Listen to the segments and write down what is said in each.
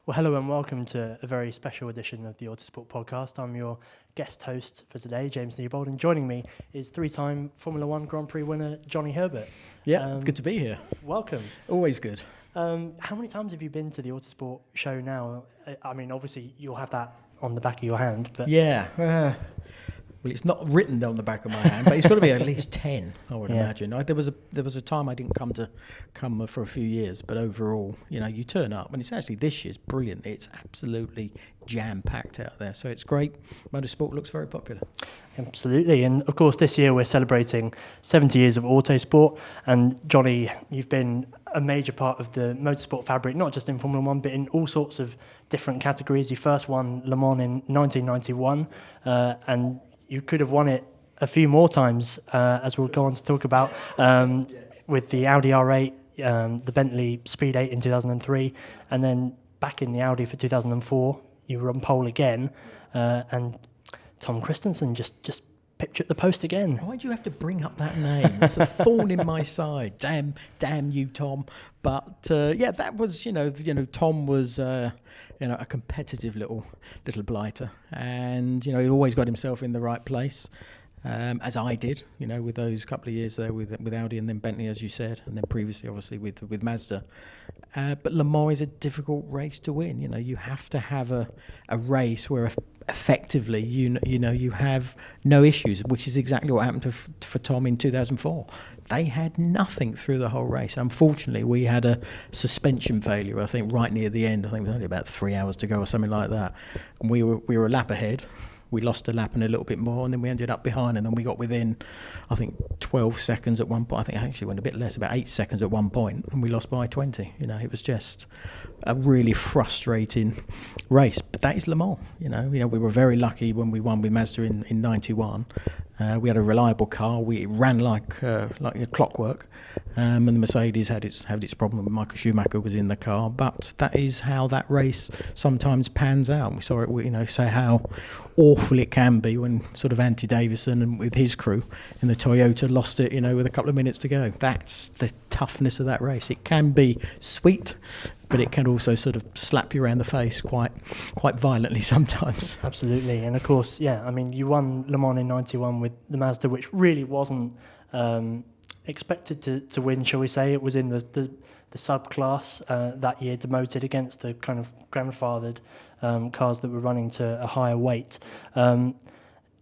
Well, hello and welcome to a very special edition of the Autosport podcast. I'm your guest host for today, James Newbold, and joining me is three-time Formula One Grand Prix winner, Johnny Herbert. Yeah, good to be here. Welcome. Always good. How many times have you been to the Autosport show now? I mean, obviously you'll have that on the back of your hand, but... Yeah, well, it's not written on the back of my hand, but it's got to be at least 10, I would imagine. There was a time I didn't come for a few years, but overall, you turn up, and it's actually this year's brilliant. It's absolutely jam-packed out there, so it's great. Motorsport looks very popular. Absolutely, and of course this year we're celebrating 70 years of Autosport, and Johnny, you've been a major part of the motorsport fabric, not just in Formula One, but in all sorts of different categories. You first won Le Mans in 1991, and you could have won it a few more times, as we'll go on to talk about, with the Audi R8, the Bentley Speed 8 in 2003, and then back in the Audi for 2004, you were on pole again, and Tom Christensen just pipped you at the post again. Why do you have to bring up that name? It's a thorn in my side. Damn you, Tom. But that was, Tom was, a competitive little blighter, and he always got himself in the right place, as I did, with those couple of years there with Audi and then Bentley, as you said, and then previously, obviously, with Mazda. But Le Mans is a difficult race to win. You have to have a race where effectively, you have no issues, which is exactly what happened for Tom in 2004. They had nothing through the whole race. Unfortunately, we had a suspension failure, I think, right near the end. I think it was only about 3 hours to go or something like that. And we were a lap ahead. We lost a lap and a little bit more, and then we ended up behind, and then we got within, I think, 12 seconds at one point. I think I actually went a bit less, about 8 seconds at one point, and we lost by 20. It was just a really frustrating race. But that is Le Mans. We were very lucky when we won with Mazda in 91. We had a reliable car. We ran like a clockwork, and the Mercedes had its problem. Michael Schumacher was in the car, but that is how that race sometimes pans out. We saw it, say how awful it can be when sort of Andy Davison and with his crew in the Toyota lost it, with a couple of minutes to go. That's the toughness of that race. It can be sweet, but it can also sort of slap you around the face quite violently sometimes. Absolutely, and of course, you won Le Mans in 91 with the Mazda, which really wasn't expected to win, shall we say. It was in the subclass that year, demoted against the kind of grandfathered cars that were running to a higher weight.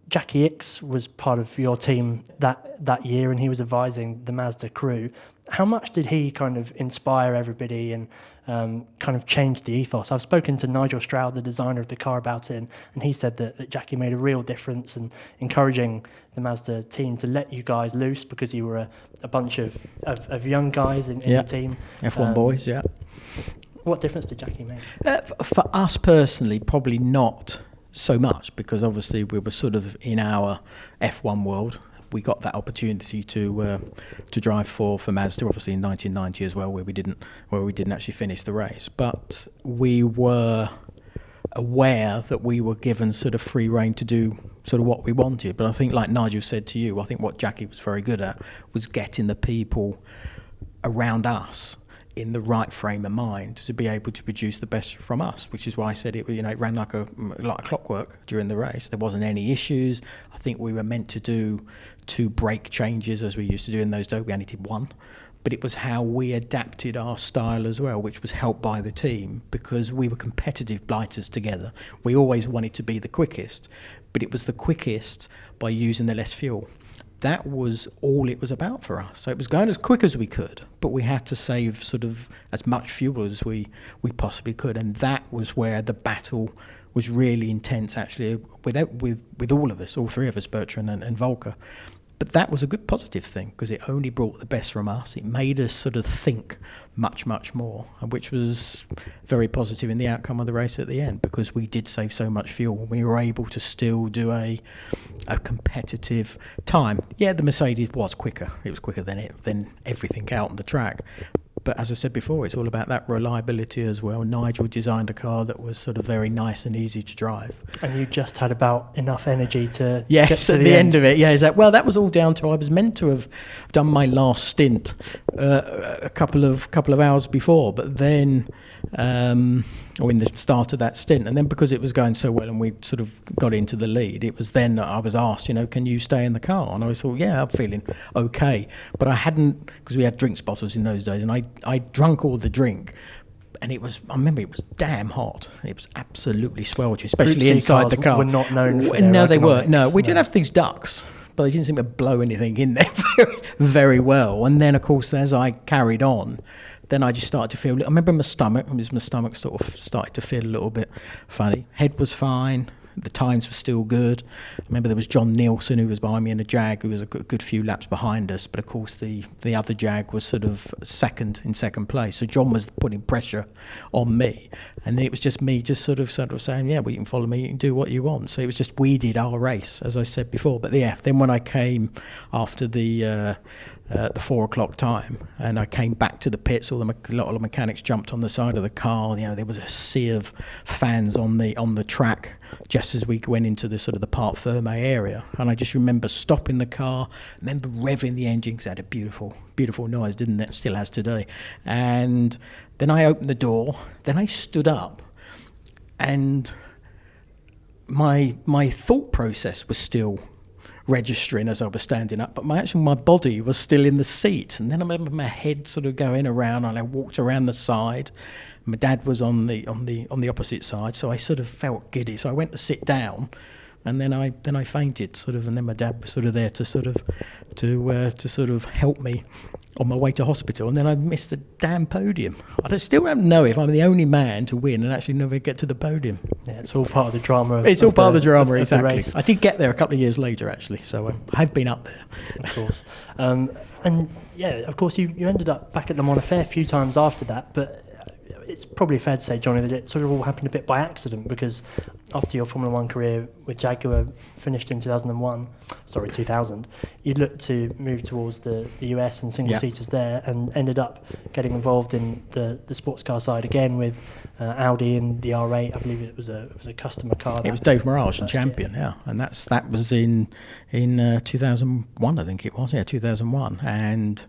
Jackie Ickx was part of your team that year, and he was advising the Mazda crew. How much did he kind of inspire everybody and kind of change the ethos? I've spoken to Nigel Stroud, the designer of the car, about it, and he said that Jackie made a real difference in encouraging the Mazda team to let you guys loose, because you were a bunch of young guys in the team. F1 boys, yeah. What difference did Jackie make? For us personally, probably not so much, because obviously we were sort of in our F1 world. We got that opportunity to drive for Mazda, obviously in 1990 as well, where we didn't actually finish the race. But we were aware that we were given sort of free rein to do sort of what we wanted. But I think, like Nigel said to you, I think what Jackie was very good at was getting the people around us in the right frame of mind to be able to produce the best from us, which is why I said it ran like a clockwork during the race. There wasn't any issues. I think we were meant to do 2 brake changes, as we used to do in those days. We only did 1. But it was how we adapted our style as well, which was helped by the team, because we were competitive blighters together. We always wanted to be the quickest, but it was the quickest by using the less fuel. That was all it was about for us. So it was going as quick as we could, but we had to save sort of as much fuel as we possibly could. And that was where the battle was really intense, actually, with all of us, all 3 of us, Bertrand and Volker. But that was a good positive thing, because it only brought the best from us. It made us sort of think much, much more, which was very positive in the outcome of the race at the end, because we did save so much fuel. We were able to still do a competitive time. Yeah, the Mercedes was quicker. It was quicker than everything out on the track. But as I said before, it's all about that reliability as well. Nigel designed a car that was sort of very nice and easy to drive. And you just had about enough energy to yes, get to at the end of it. Yeah, exactly. Well, that was all down to I was meant to have done my last stint a couple of hours before, but then or in the start of that stint. And then because it was going so well and we sort of got into the lead, it was then that I was asked, can you stay in the car? And I thought, yeah, I'm feeling okay. But I hadn't, because we had drinks bottles in those days, and I drunk all the drink. And I remember it was damn hot. It was absolutely sweltering, especially inside the car. Were not known for their No, they ergonomics. weren't. No, we did have things ducks, but they didn't seem to blow anything in there very well. And then, of course, as I carried on, then I just started to feel, I remember my stomach sort of started to feel a little bit funny. Head was fine. The times were still good. I remember there was John Nielsen, who was behind me in a Jag, who was a good few laps behind us. But of course, the other Jag was sort of in second place. So John was putting pressure on me, and then it was just me, sort of saying, "Yeah, well, you can follow me. You can do what you want." So it was just we did our race, as I said before. But yeah, then when I came after the 4 o'clock time, and I came back to the pits, a lot of the mechanics jumped on the side of the car. There was a sea of fans on the track just as we went into the sort of the Parc Ferme area, and I just remember stopping the car, remember revving the engine because it had a beautiful noise, didn't it? Still has today. And then I opened the door, then I stood up, and my thought process was still registering as I was standing up, but my body was still in the seat. And then I remember my head sort of going around, and I walked around the side. My dad was on the opposite side, so I sort of felt giddy. So I went to sit down, and then I fainted sort of. And then my dad was sort of there to sort of help me on my way to hospital. And then I missed the damn podium. I still don't know if I'm the only man to win and actually never get to the podium. Yeah, it's all part of the drama. It's all part of the drama, of the exactly. race. I did get there a couple of years later, actually, so I have been up there. Of course. And yeah, of course, you ended up back at Le Mans a fair few times after that, but it's probably fair to say, Johnny, that it sort of all happened a bit by accident, because after your Formula One career with Jaguar finished in 2000, you looked to move towards the US and single-seaters there, and ended up getting involved in the sports car side again with Audi and the R8. I believe it was a customer car. It was Dave Mirage and Champion, yeah, and that was in 2001, I think it was, 2001, and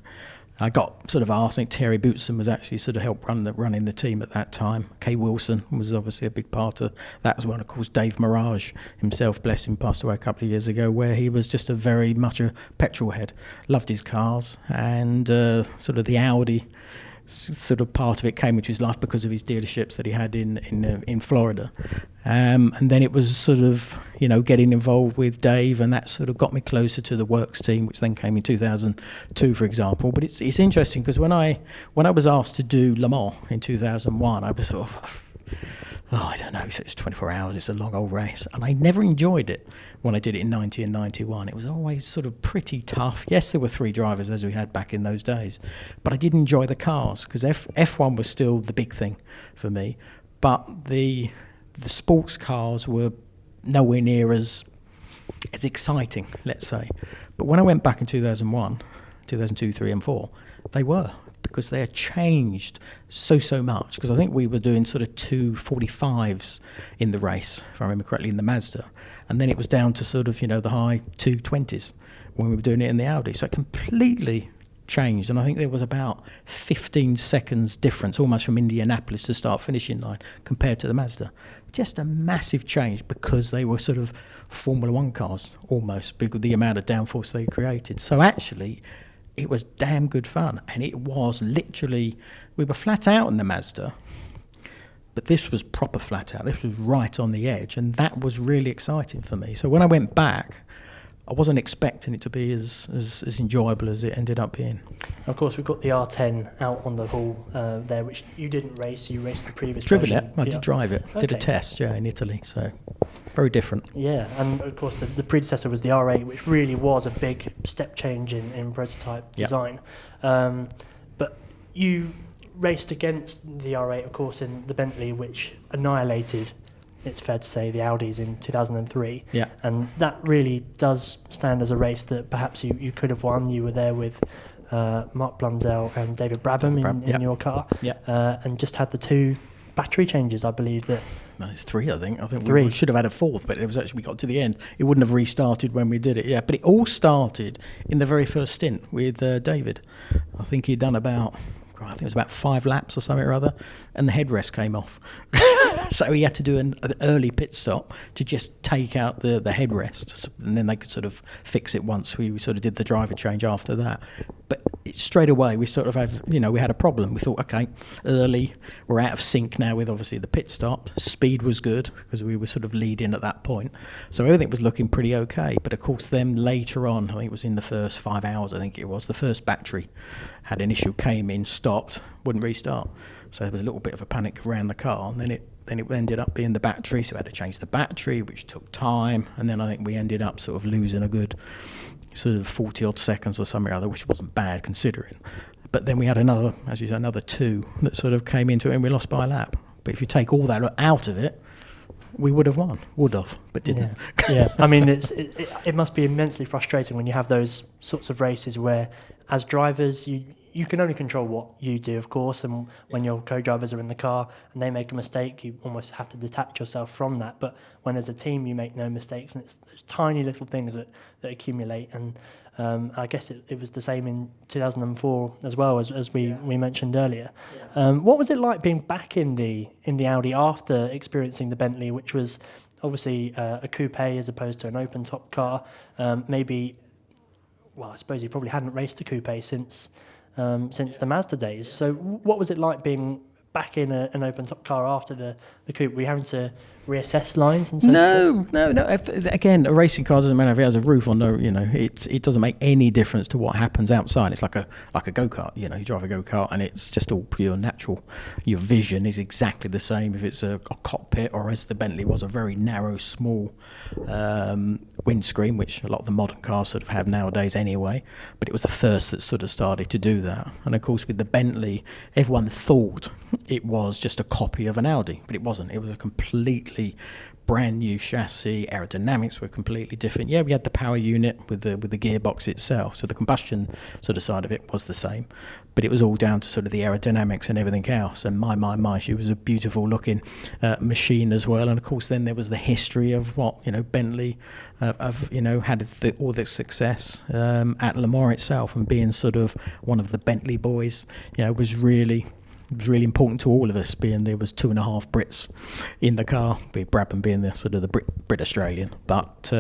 I got sort of asked. I think Terry Bootson was actually sort of helped running the team at that time. Kay Wilson was obviously a big part of that as well. Of course, Dave Mirage himself, bless him, passed away a couple of years ago, where he was just very much a petrol head. Loved his cars, and sort of the Audi sort of part of it came into his life because of his dealerships that he had in Florida. And then it was sort of, getting involved with Dave, and that sort of got me closer to the works team, which then came in 2002, for example. But it's interesting because when I was asked to do Le Mans in 2001, I was sort of, I don't know, it's 24 hours, it's a long old race. And I never enjoyed it when I did it in 90 and 91. It was always sort of pretty tough. Yes, there were 3 drivers as we had back in those days, but I did enjoy the cars because F1 was still the big thing for me. But the sports cars were nowhere near as exciting, let's say. But when I went back in 2001, 2002, 3 and 4, they were, because they had changed so much. Because I think we were doing sort of 245s in the race, if I remember correctly, in the Mazda. And then it was down to sort of, the high 220s when we were doing it in the Audi. So it completely changed. And I think there was about 15 seconds difference, almost from Indianapolis to start finishing line, compared to the Mazda. Just a massive change because they were sort of Formula One cars, almost, because of the amount of downforce they created. So actually, it was damn good fun. And it was literally, we were flat out in the Mazda, but this was proper flat out. This was right on the edge, and that was really exciting for me. So when I went back, I wasn't expecting it to be as enjoyable as it ended up being. Of course, we've got the R10 out on the hall there, which you didn't race. You raced the previous Driven version. it. I did drive it. Okay. Did a test, in Italy. So very different. Yeah, and of course the predecessor was the R8, which really was a big step change in prototype design. But you raced against the R8, of course, in the Bentley, which annihilated, it's fair to say, the Audis in 2003. Yeah. And that really does stand as a race that perhaps you could have won. You were there with Mark Blundell and David Brabham in your car. Yeah. And just had the 2 battery changes, I believe. No, it's 3, I think. 3. We should have had a 4th, but it was actually, we got to the end. It wouldn't have restarted when we did it, yeah. But it all started in the very first stint with David. I think he'd done about I think it was about 5 laps or something or other, and the headrest came off. So he had to do an early pit stop to just take out the headrest, and then they could sort of fix it once we sort of did the driver change after that. But straight away we sort of we had a problem. We thought, okay, early, we're out of sync now with obviously the pit stop. Speed was good because we were sort of leading at that point, so everything was looking pretty okay. But of course then later on, I think it was in the first 5 hours, I think it was, the first battery had an issue, came in, stopped, wouldn't restart. So there was a little bit of a panic around the car, and then it ended up being the battery, so we had to change the battery, which took time, and then I think we ended up sort of losing a good sort of 40 odd seconds or something or other, which wasn't bad considering. But then we had another 2 that sort of came into it, and we lost by a lap. But if you take all that out of it, we would have won, but didn't. Yeah. I mean, it must be immensely frustrating when you have those sorts of races where, as drivers, you can only control what you do, of course, and when your co-drivers are in the car and they make a mistake, you almost have to detach yourself from that. But when as a team you make no mistakes, and it's those tiny little things that accumulate. And I guess it was the same in 2004 as well, as we mentioned earlier. What was it like being back in the Audi after experiencing the Bentley, which was obviously a coupe as opposed to an open top car? Well, I suppose you probably hadn't raced a coupe since the Mazda days. So what was it like being back in an open top car after the coupe? Were you having to reassess lines and so forth? No. Again, a racing car doesn't matter if it has a roof or no. It doesn't make any difference to what happens outside. It's like a go-kart. You drive a go-kart and it's just all pure natural. Your vision is exactly the same if it's a cockpit, or as the Bentley was, a very narrow, small windscreen, which a lot of the modern cars sort of have nowadays anyway. But it was the first that sort of started to do that. And of course, with the Bentley, everyone thought it was just a copy of an Audi, but it wasn't. It was a completely brand new chassis. Aerodynamics were completely different. Yeah, we had the power unit with the gearbox itself, so the combustion sort of side of it was the same, but it was all down to sort of the aerodynamics and everything else. And my, she was a beautiful looking machine as well. And of course then there was the history of what Bentley had all the success at Le Mans itself, and being sort of one of the Bentley boys was really important to all of us, being there was 2.5 Brits in the car, with Brabham being the sort of the Brit Australian. But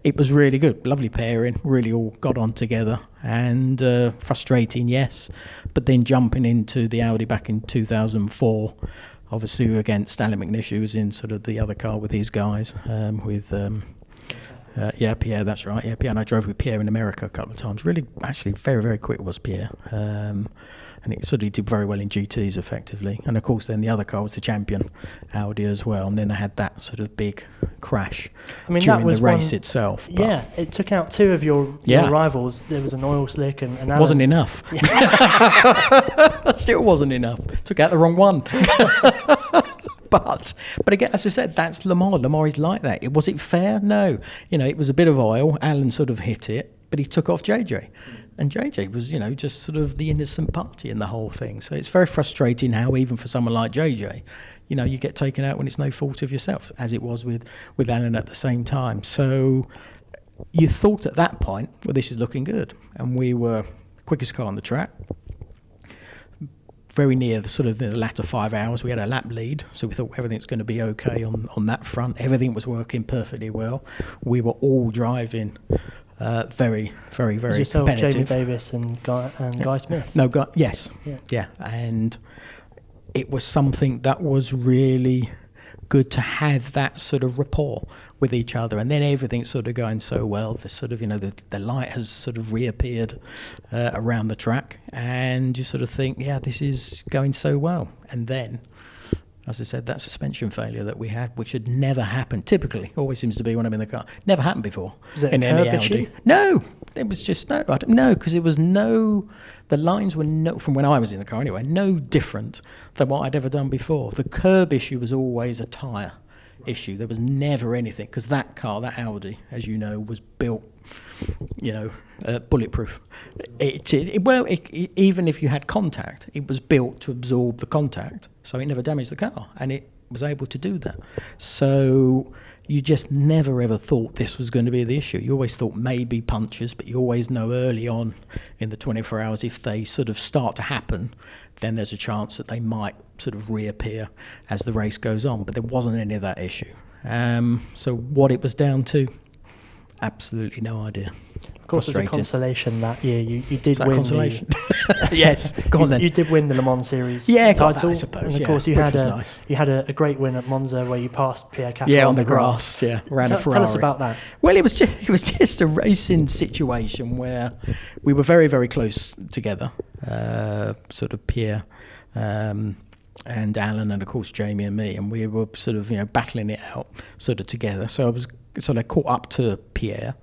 it was really good, lovely pairing, really all got on together, and frustrating, yes, but then jumping into the Audi back in 2004, obviously against Alan McNish, who was in sort of the other car with his guys, Pierre, that's right. Yeah, Pierre, and I drove with Pierre in America a couple of times. Really, actually, very, very quick was Pierre. And it sort of did very well in GTs, effectively. And of course, then the other car was the champion Audi as well. And then they had that sort of big crash during that was the race itself. But yeah, it took out 2 of your rivals. There was an oil slick and Alan. Wasn't enough. Still wasn't enough. Took out the wrong one. But again, as I said, that's Le Mans. Le Mans is like that. Was it fair? No. It was a bit of oil. Alan sort of hit it, but he took off JJ. And JJ was, just sort of the innocent party in the whole thing. So it's very frustrating how, even for someone like JJ, you get taken out when it's no fault of yourself, as it was with Alan at the same time. So you thought at that point, well, this is looking good. And we were quickest car on the track. Very near the latter 5 hours, we had a lap lead, so we thought everything's going to be okay on that front. Everything was working perfectly well. We were all driving very, very, very yourself, competitive. Jamie Davis and Guy Smith. Yes, yeah, and it was something that was really good to have, that sort of rapport with each other, and then everything's sort of going so well. The sort of the light has sort of reappeared around the track, and you sort of think, yeah, this is going so well. And then, as I said, that suspension failure that we had, which had never happened, typically, always seems to be when I'm in the car, never happened before. Was it in any Audi? No, it was just no. I don't know, because it was the lines were from when I was in the car anyway, no different than what I'd ever done before. The curb issue was always a tyre issue. There was never anything, because that car, that Audi, as you know, was built, bulletproof. Even if you had contact, it was built to absorb the contact, so it never damaged the car. And it was able to do that. So you just never ever thought this was going to be the issue. You always thought maybe punctures, but you always know early on in the 24 hours, if they sort of start to happen, then there's a chance that they might sort of reappear as the race goes on. But there wasn't any of that issue. So what it was down to, absolutely no idea. Of course, as a consolation that year, you did win. Consolation? Yes, go on then. You did win the Le Mans Series title. That, I suppose. And of course, you had a great win at Monza where you passed Pierre Caffer. Yeah, on the grass. Yeah, ran a Ferrari. Tell us about that. Well, it was just a racing situation where we were very, very close together. Sort of Pierre and Alan, and of course Jamie and me, and we were sort of battling it out sort of together. So I caught up to Pierre.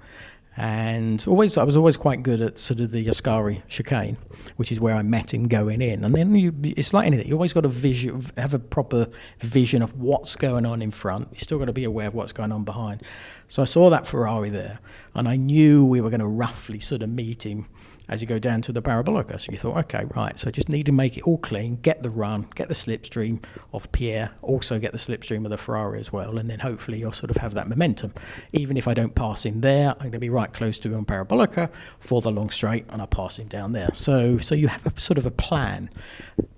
And I was always quite good at sort of the Ascari chicane, which is where I met him going in. And then it's like anything, you always got to have a proper vision of what's going on in front. You still got to be aware of what's going on behind. So I saw that Ferrari there, and I knew we were going to roughly sort of meet him as you go down to the Parabolica. So you thought, okay, right, so I just need to make it all clean, get the run, get the slipstream of Pierre, also get the slipstream of the Ferrari as well, and then hopefully you'll sort of have that momentum. Even if I don't pass him there, I'm going to be right close to him on Parabolica for the long straight, and I'll pass him down there. So you have a sort of a plan,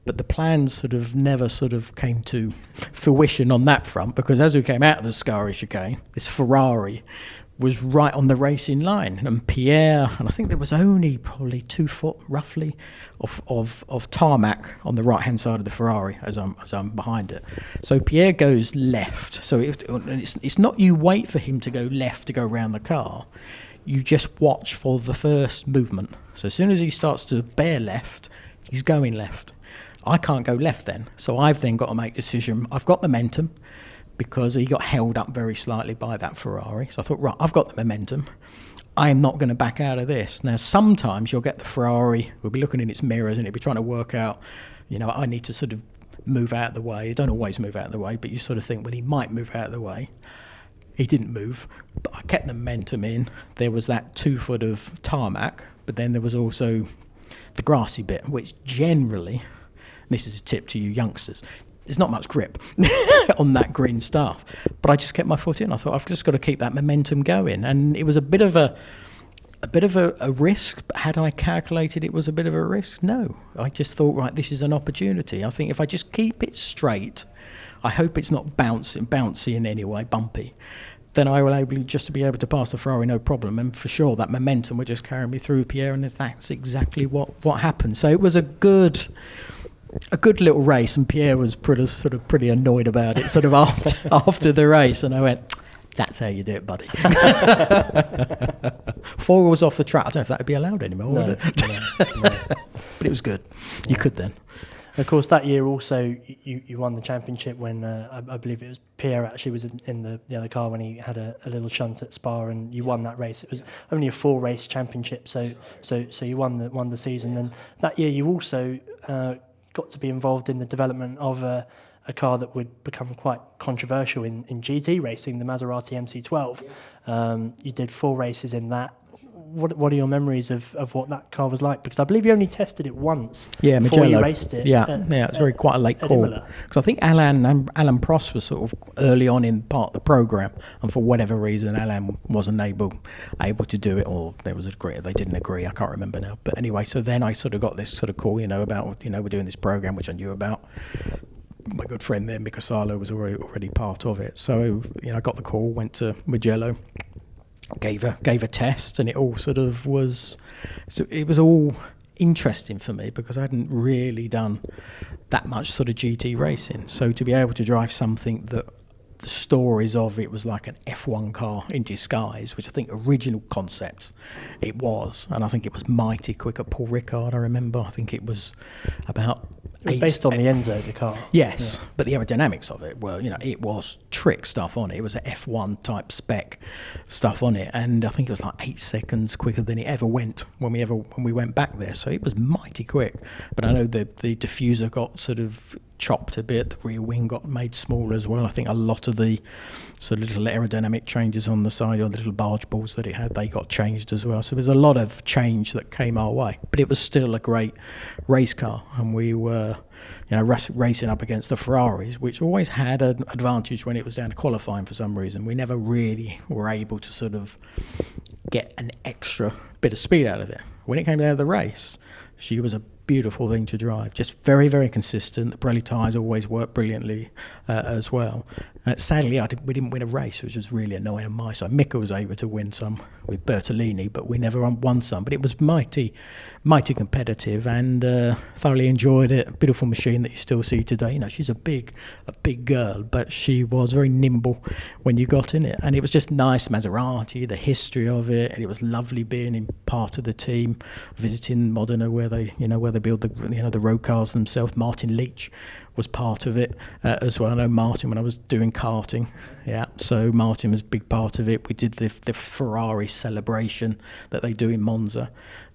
but the plan sort of never sort of came to fruition on that front, because as we came out of the Ascari chicane, this Ferrari was right on the racing line, and Pierre, and I think there was only probably 2 foot roughly of tarmac on the right hand side of the Ferrari as I'm behind it. So Pierre goes left. So it's not you wait for him to go left to go around the car. You just watch for the first movement. So as soon as he starts to bear left, he's going left. I can't go left then. So I've then got to make a decision. I've got momentum, because he got held up very slightly by that Ferrari. So I thought, right, I've got the momentum. I am not going to back out of this. Now, sometimes you'll get the Ferrari, will be looking in its mirrors and it'll be trying to work out, I need to sort of move out of the way. You don't always move out of the way, but you sort of think, well, he might move out of the way. He didn't move, but I kept the momentum in. There was that 2 foot of tarmac, but then there was also the grassy bit, which generally, and this is a tip to you youngsters, there's not much grip on that green stuff. But I just kept my foot in. I thought, I've just got to keep that momentum going. And it was a bit of a risk. But had I calculated it was a bit of a risk? No. I just thought, right, this is an opportunity. I think if I just keep it straight, I hope it's not bouncy in any way, bumpy, then I will able just to be able to pass the Ferrari no problem. And for sure, that momentum would just carry me through Pierre, and that's exactly what happened. So it was a good little race, and Pierre was pretty annoyed about it sort of after the race, and I went, that's how you do it, buddy. 4 wheels off the track, I don't know if that would be allowed anymore, would it? No. But it was good. You could then. Of course, that year also you won the championship when I believe it was Pierre actually was in the other car when he had a little shunt at Spa, and you won that race. It was only a 4-race championship, so you won the season. And that year you also got to be involved in the development of a car that would become quite controversial in GT racing, the Maserati MC12. You did 4 races in that. What are your memories of what that car was like? Because I believe you only tested it once before you raced it. Yeah, it was quite a late call. Because I think Alan Prost was sort of early on in part of the programme, and for whatever reason Alan wasn't able to do it, or they didn't agree, I can't remember now. But anyway, so then I sort of got this sort of call, about, we're doing this programme, which I knew about. My good friend there, Mika Salo, was already part of it. So, I got the call, went to Mugello, gave a test, and it all sort of was. So it was all interesting for me because I hadn't really done that much sort of GT racing. So to be able to drive something that the stories of it was like an F1 car in disguise, which I think original concept it was, and I think it was mighty quick at Paul Ricard. I remember. I think it was about. It was based on the Enzo, the car. Yes, yeah. But the aerodynamics of it, well, it was trick stuff on it. It was an F1 type spec stuff on it, and I think it was like 8 seconds quicker than it ever went when we went back there. So it was mighty quick. But I know the diffuser got sort of chopped a bit. The rear wing got made smaller as well. I think a lot of the the sort of little aerodynamic changes on the side, or the little barge balls that it had, they got changed as well. So there's a lot of change that came our way, but it was still a great race car, and we were, racing up against the Ferraris, which always had an advantage when it was down to qualifying for some reason. We never really were able to sort of get an extra bit of speed out of it. When it came down to the race, she was a beautiful thing to drive, just very, very consistent. The Pirelli tyres always worked brilliantly as well. Sadly, we didn't win a race, which was really annoying on my side. Mika was able to win some with Bertolini, but we never won some. But it was mighty competitive, and thoroughly enjoyed it. A beautiful machine that you still see today. She's a big girl, but she was very nimble when you got in it, and it was just nice. Maserati, the history of it, and it was lovely being in part of the team, visiting Modena where they build the road cars themselves. Martin Leach was part of it as well. I know Martin when I was doing karting. Yeah, so Martin was a big part of it. We did the Ferrari celebration that they do in Monza,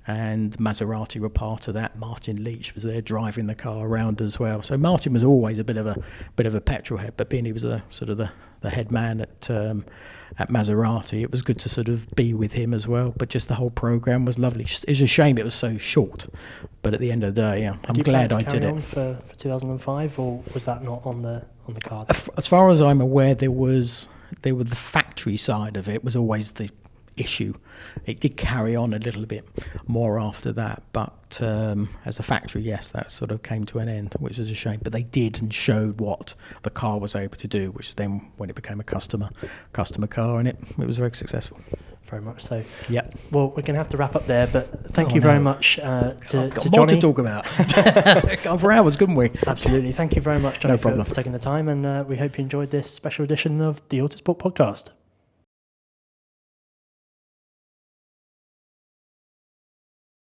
and Maserati were part of that. Martin Leach was there driving the car around as well. So Martin was always a bit of a petrol head, but being he was the head man at Maserati, it was good to sort of be with him as well. But just the whole program was lovely. It's a shame it was so short, but at the end of the day, I'm glad I did it. On for 2005, or was that not on the card? As far as I'm aware, there were the factory side of it was always the issue. It did carry on a little bit more after that, but as a factory, yes, that sort of came to an end, which is a shame. But they did and showed what the car was able to do, which then when it became a customer car, and it was very successful. Very much so. Yeah. Well, we're going to have to wrap up there, but thank you very much to more Johnny. to talk about. Gone for hours, couldn't we? Absolutely. Thank you very much, Johnny, No problem. for taking the time, and we hope you enjoyed this special edition of the Autosport podcast.